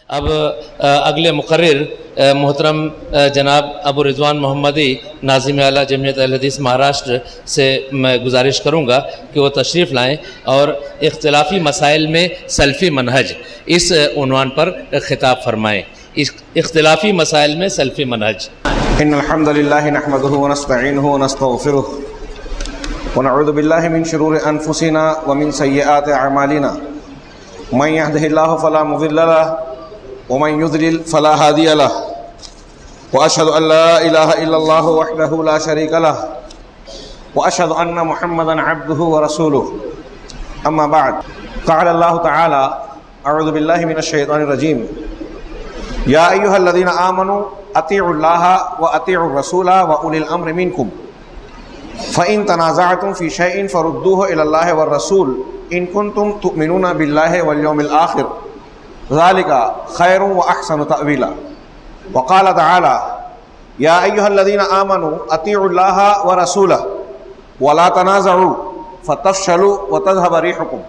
اب اگلے مقرر محترم جناب ابو رضوان محمدی ناظم اعلیٰ جمعیت اہل حدیث مہاراشٹر سے میں گزارش کروں گا کہ وہ تشریف لائیں اور اختلافی مسائل میں سلفی منہج اس عنوان پر خطاب فرمائیں۔ اختلافی مسائل میں سلفی منہج۔ ان الحمد للہ نحمده ونستعینه ونستغفره ونعوذ باللہ من شرور انفسنا ومن سیئات اعمالنا من يهده الله فلا مضل له ومن يضلل فلا هادي له واشهد ان لا اله الا الله وحده لا شريك له واشهد ان محمدا عبده ورسوله اما بعد قال الله تعالى اعوذ بالله من الشيطان الرجيم يا ايها الذين امنوا اطيعوا الله واطيعوا الرسول واولي الامر منكم فان تنازعتم في شيء فردوه الى الله والرسول ان كنتم تؤمنون بالله واليوم الاخر ذلك خير واحسن تأويلا وقال تعالى يا ايها الذين امنوا اطيعوا الله ورسوله ولا تنازعوا فتفشلوا وتذهب ريحكم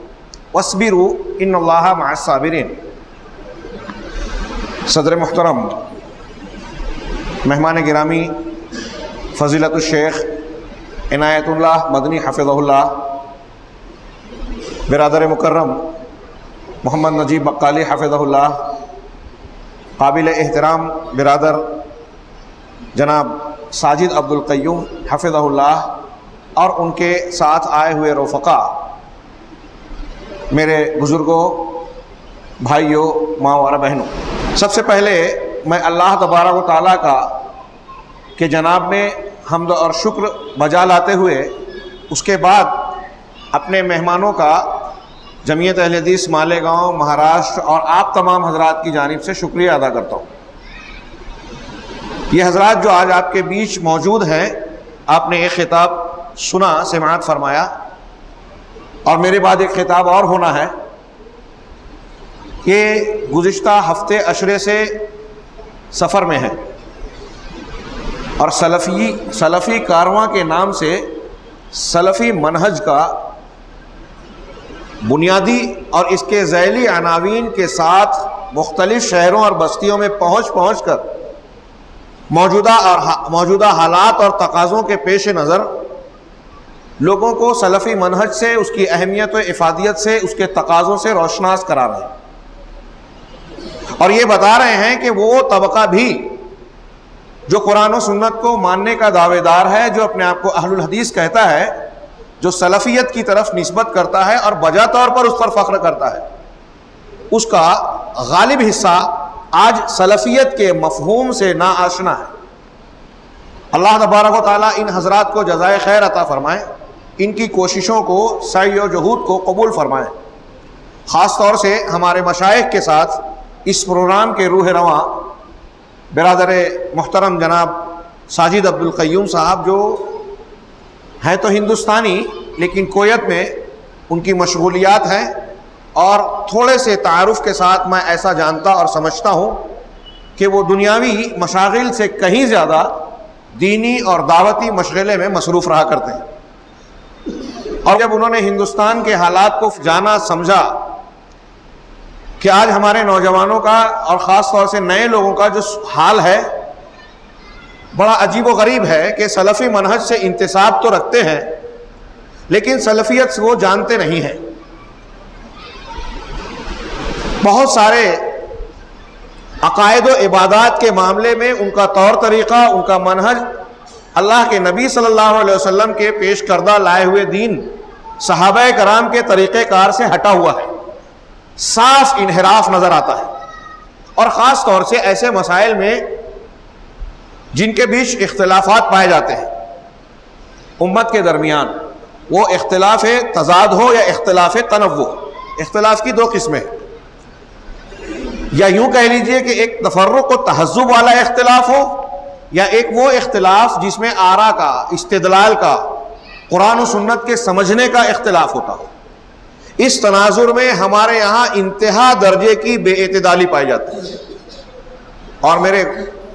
واصبروا ان الله مع الصابرين۔ صدر محترم، مہمان گرامی، فضیلت الشیخ عنایت اللہ مدنی حفظہ اللہ، برادر مکرم محمد نجیب بقالی حفظہ اللہ، قابل احترام برادر جناب ساجد عبدالقیوم حفظہ اللہ، اور ان کے ساتھ آئے ہوئے رفقا، میرے بزرگوں، بھائیوں، ماں اور بہنوں، سب سے پہلے میں اللہ تبارک و تعالیٰ کا کہ جناب نے حمد اور شکر بجا لاتے ہوئے اس کے بعد اپنے مہمانوں کا جمعیت اہل حدیث مالیگاؤں مہاراشٹر اور آپ تمام حضرات کی جانب سے شکریہ ادا کرتا ہوں۔ یہ حضرات جو آج آپ کے بیچ موجود ہیں، آپ نے ایک خطاب سنا، سماعت فرمایا، اور میرے بعد ایک خطاب اور ہونا ہے کہ گزشتہ ہفتے عشرے سے سفر میں ہیں اور سلفی کارواں کے نام سے سلفی منہج کا بنیادی اور اس کے ذیلی عناوین کے ساتھ مختلف شہروں اور بستیوں میں پہنچ کر موجودہ حالات اور تقاضوں کے پیش نظر لوگوں کو سلفی منہج سے، اس کی اہمیت و افادیت سے، اس کے تقاضوں سے روشناس کرا رہے ہیں، اور یہ بتا رہے ہیں کہ وہ طبقہ بھی جو قرآن و سنت کو ماننے کا دعوے دار ہے، جو اپنے آپ کو اہل الحدیث کہتا ہے، جو سلفیت کی طرف نسبت کرتا ہے اور بجا طور پر اس پر فخر کرتا ہے، اس کا غالب حصہ آج سلفیت کے مفہوم سے ناآشنا ہے۔ اللہ تبارک و تعالیٰ ان حضرات کو جزائے خیر عطا فرمائے، ان کی کوششوں کو، سعی و جہود کو قبول فرمائے۔ خاص طور سے ہمارے مشائخ کے ساتھ اس پروگرام کے روح رواں برادر محترم جناب ساجد عبدالقیوم صاحب، جو ہیں تو ہندوستانی لیکن کویت میں ان کی مشغولیات ہیں، اور تھوڑے سے تعارف کے ساتھ میں ایسا جانتا اور سمجھتا ہوں کہ وہ دنیاوی مشاغل سے کہیں زیادہ دینی اور دعوتی مشغلے میں مصروف رہا کرتے ہیں، اور جب انہوں نے ہندوستان کے حالات کو جانا، سمجھا کہ آج ہمارے نوجوانوں کا اور خاص طور سے نئے لوگوں کا جو حال ہے بڑا عجیب و غریب ہے کہ سلفی منہج سے انتساب تو رکھتے ہیں لیکن سلفیت سے وہ جانتے نہیں ہیں۔ بہت سارے عقائد و عبادات کے معاملے میں ان کا طور طریقہ، ان کا منہج اللہ کے نبی صلی اللہ علیہ وسلم کے پیش کردہ لائے ہوئے دین، صحابہ کرام کے طریقہ کار سے ہٹا ہوا ہے، صاف انحراف نظر آتا ہے، اور خاص طور سے ایسے مسائل میں جن کے بیچ اختلافات پائے جاتے ہیں امت کے درمیان، وہ اختلاف تضاد ہو یا اختلاف تنوع۔ اختلاف کی دو قسمیں، یا یوں کہہ لیجئے کہ ایک تفرق و تہذب والا اختلاف ہو، یا ایک وہ اختلاف جس میں آراء کا، استدلال کا، قرآن و سنت کے سمجھنے کا اختلاف ہوتا ہو۔ اس تناظر میں ہمارے یہاں انتہا درجے کی بے اعتدالی پائی جاتی ہے، اور میرے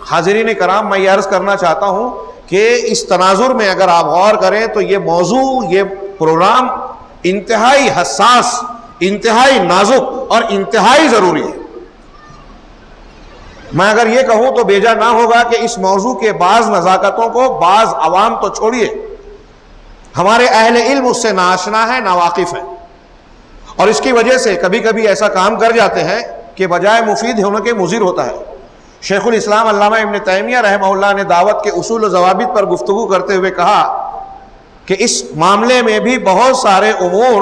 حاضرین کرام، میں یہ عرض کرنا چاہتا ہوں کہ اس تناظر میں اگر آپ غور کریں تو یہ موضوع، یہ پروگرام انتہائی حساس، انتہائی نازک اور انتہائی ضروری ہے۔ میں اگر یہ کہوں تو بیجا نہ ہوگا کہ اس موضوع کے بعض نزاکتوں کو بعض عوام تو چھوڑیے، ہمارے اہل علم اس سے ناآشنا ہے، ناواقف ہیں، اور اس کی وجہ سے کبھی کبھی ایسا کام کر جاتے ہیں کہ بجائے مفید ہونے کے مضر ہوتا ہے۔ شیخ الاسلام علامہ ابن تیمیہ رحمہ اللہ نے دعوت کے اصول و ضوابط پر گفتگو کرتے ہوئے کہا کہ اس معاملے میں بھی بہت سارے امور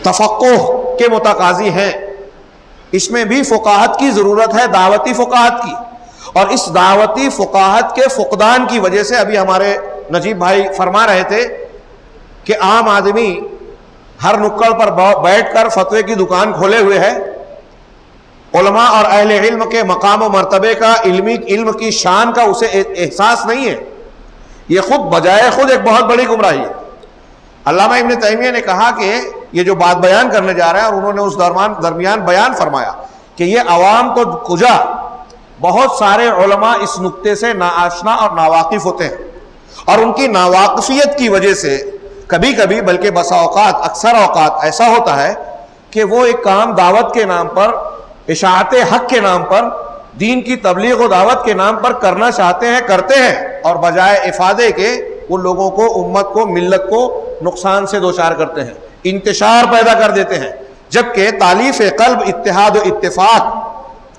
تفقہ کے متقاضی ہیں، اس میں بھی فقاہت کی ضرورت ہے، دعوتی فقاہت کی، اور اس دعوتی فقاہت کے فقدان کی وجہ سے ابھی ہمارے نجیب بھائی فرما رہے تھے کہ عام آدمی ہر نکڑ پر بیٹھ کر فتوے کی دکان کھولے ہوئے ہے، علماء اور اہل علم کے مقام و مرتبے کا، علم کی شان کا اسے احساس نہیں ہے، یہ خود بجائے خود ایک بہت بڑی گمراہی ہے۔ علامہ ابن تیمیہ نے کہا کہ یہ جو بات بیان کرنے جا رہے ہیں، اور انہوں نے اس درمیان بیان فرمایا کہ یہ عوام تو کجا، بہت سارے علماء اس نقطے سے ناآشنا اور ناواقف ہوتے ہیں، اور ان کی ناواقفیت کی وجہ سے کبھی کبھی بلکہ بسا اوقات اکثر اوقات ایسا ہوتا ہے کہ وہ ایک کام دعوت کے نام پر، اشاعت حق کے نام پر، دین کی تبلیغ و دعوت کے نام پر کرنا چاہتے ہیں، کرتے ہیں، اور بجائے افادے کے وہ لوگوں کو، امت کو، ملت کو نقصان سے دوچار کرتے ہیں، انتشار پیدا کر دیتے ہیں، جبکہ تالیف قلب، اتحاد و اتفاق،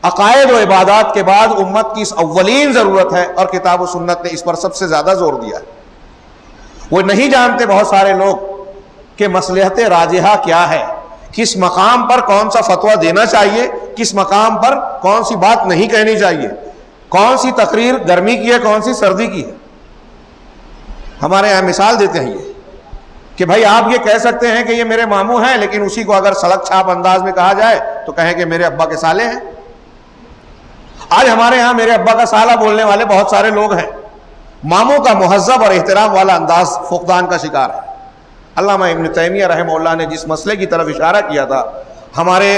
عقائد و عبادات کے بعد امت کی اس اولین ضرورت ہے، اور کتاب و سنت نے اس پر سب سے زیادہ زور دیا ہے۔ وہ نہیں جانتے بہت سارے لوگ کہ مصلحت راجحہ کیا ہے، کس مقام پر کون سا فتویٰ دینا چاہیے، کس مقام پر کون سی بات نہیں کہنی چاہیے، کون سی تقریر گرمی کی ہے، کون سی سردی کی ہے۔ ہمارے یہاں مثال دیتے ہیں یہ کہ بھائی آپ یہ کہہ سکتے ہیں کہ یہ میرے ماموں ہیں، لیکن اسی کو اگر سڑک چھاپ انداز میں کہا جائے تو کہیں کہ میرے ابا کے سالے ہیں۔ آج ہمارے ہاں میرے ابا کا سالہ بولنے والے بہت سارے لوگ ہیں، ماموں کا مہذب اور احترام والا انداز فقدان کا شکار ہے۔ علامہ ابن تیمیہ رحمہ اللہ نے جس مسئلے کی طرف اشارہ کیا تھا، ہمارے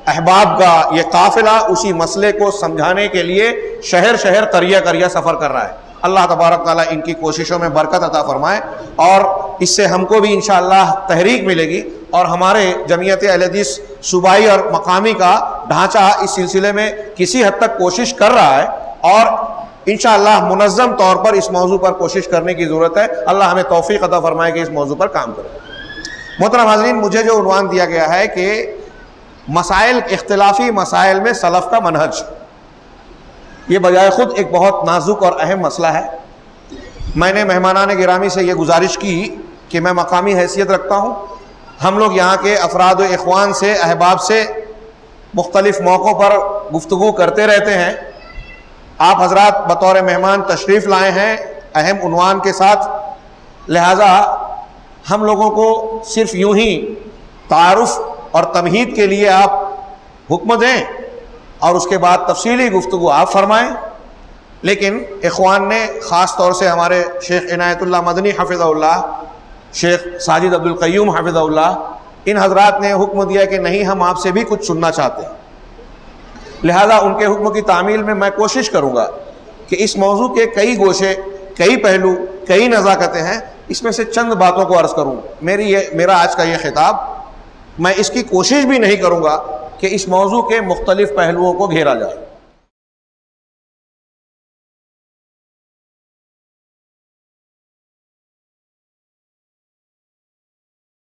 احباب کا یہ قافلہ اسی مسئلے کو سمجھانے کے لیے شہر شہر قریہ قریہ سفر کر رہا ہے۔ اللہ تبارک تعالیٰ ان کی کوششوں میں برکت عطا فرمائے، اور اس سے ہم کو بھی انشاءاللہ تحریک ملے گی، اور ہمارے جمعیت اہل حدیث صوبائی اور مقامی کا ڈھانچہ اس سلسلے میں کسی حد تک کوشش کر رہا ہے، اور انشاءاللہ منظم طور پر اس موضوع پر کوشش کرنے کی ضرورت ہے۔ اللہ ہمیں توفیق عطا فرمائے کہ اس موضوع پر کام کریں۔ محترم حاضرین، مجھے جو عنوان دیا گیا ہے کہ مسائل، اختلافی مسائل میں سلف کا منہج، یہ بجائے خود ایک بہت نازک اور اہم مسئلہ ہے۔ میں نے مہمانان گرامی سے یہ گزارش کی کہ میں مقامی حیثیت رکھتا ہوں، ہم لوگ یہاں کے افراد و اخوان سے، احباب سے مختلف موقعوں پر گفتگو کرتے رہتے ہیں۔ آپ حضرات بطور مہمان تشریف لائے ہیں اہم عنوان کے ساتھ، لہٰذا ہم لوگوں کو صرف یوں ہی تعارف اور تمہید کے لیے آپ حکم دیں اور اس کے بعد تفصیلی گفتگو آپ فرمائیں، لیکن اخوان نے خاص طور سے ہمارے شیخ عنایت اللہ مدنی حفظہ اللہ، شیخ ساجد عبد القیوم حفظہ اللہ، ان حضرات نے حکم دیا کہ نہیں، ہم آپ سے بھی کچھ سننا چاہتے ہیں۔ لہذا ان کے حکم کی تعمیل میں کوشش کروں گا کہ اس موضوع کے کئی گوشے، کئی پہلو، کئی نزاکتیں ہیں، اس میں سے چند باتوں کو عرض کروں۔ میرا آج کا یہ خطاب، میں اس کی کوشش بھی نہیں کروں گا کہ اس موضوع کے مختلف پہلوؤں کو گھیرا جائے۔